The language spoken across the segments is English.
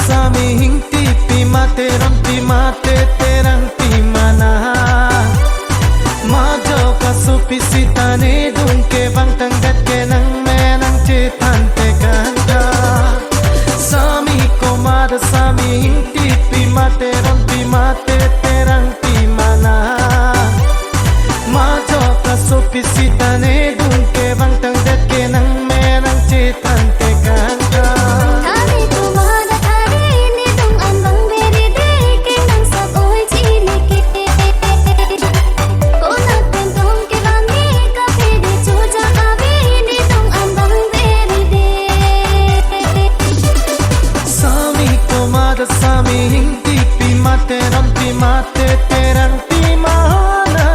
sami hingti pimate ram pimate terang pimana majo kasupi sitane dunke bang tanggat ke nang menang cetante ganda sami komada sami hingti pimate ram pimate terang pimana majo kasupi sitane dunke bang tanggat ke nang menang cetante ganda sami hingti pimate ram pimate terang pimana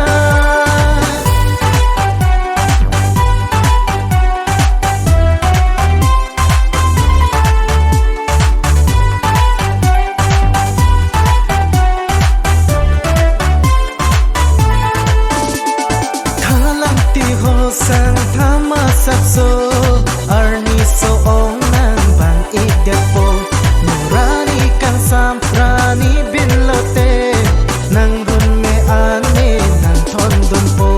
thalang ti ho sang thama sapso arni so ong nang bang idepo samprani binlote nang gun me ane nang thon dun po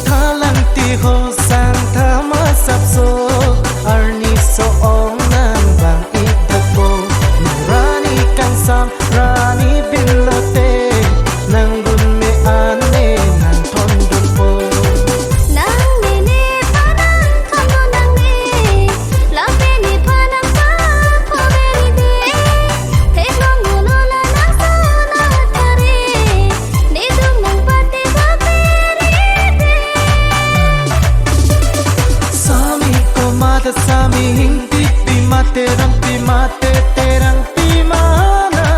thalang ti ho sang thama sapso arni so ong nang bang idepo nurani kang samprani binlote nang gun me ane nang thon dun po sami hingti pimate ram pimate terang pimana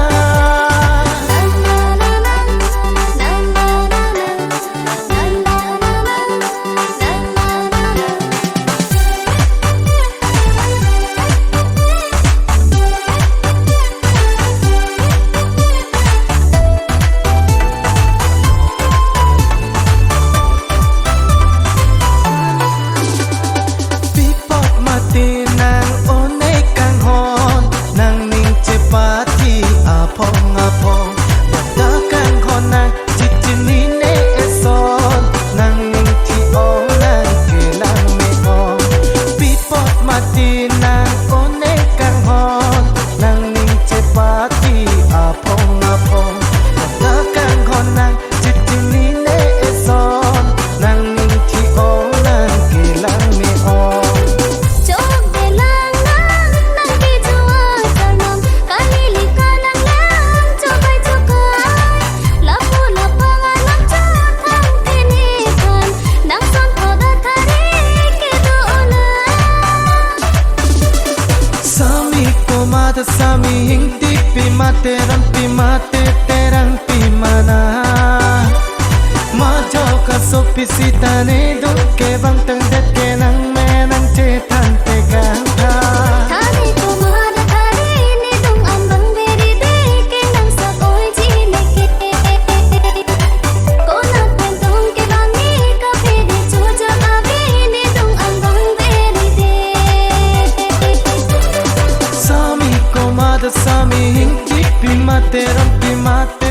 sami hingti pimate ram pimate terang pimana majo kasupi sitane dunke bang tanggat ke nang menang cetante ganda sami hingti pimate ram pimate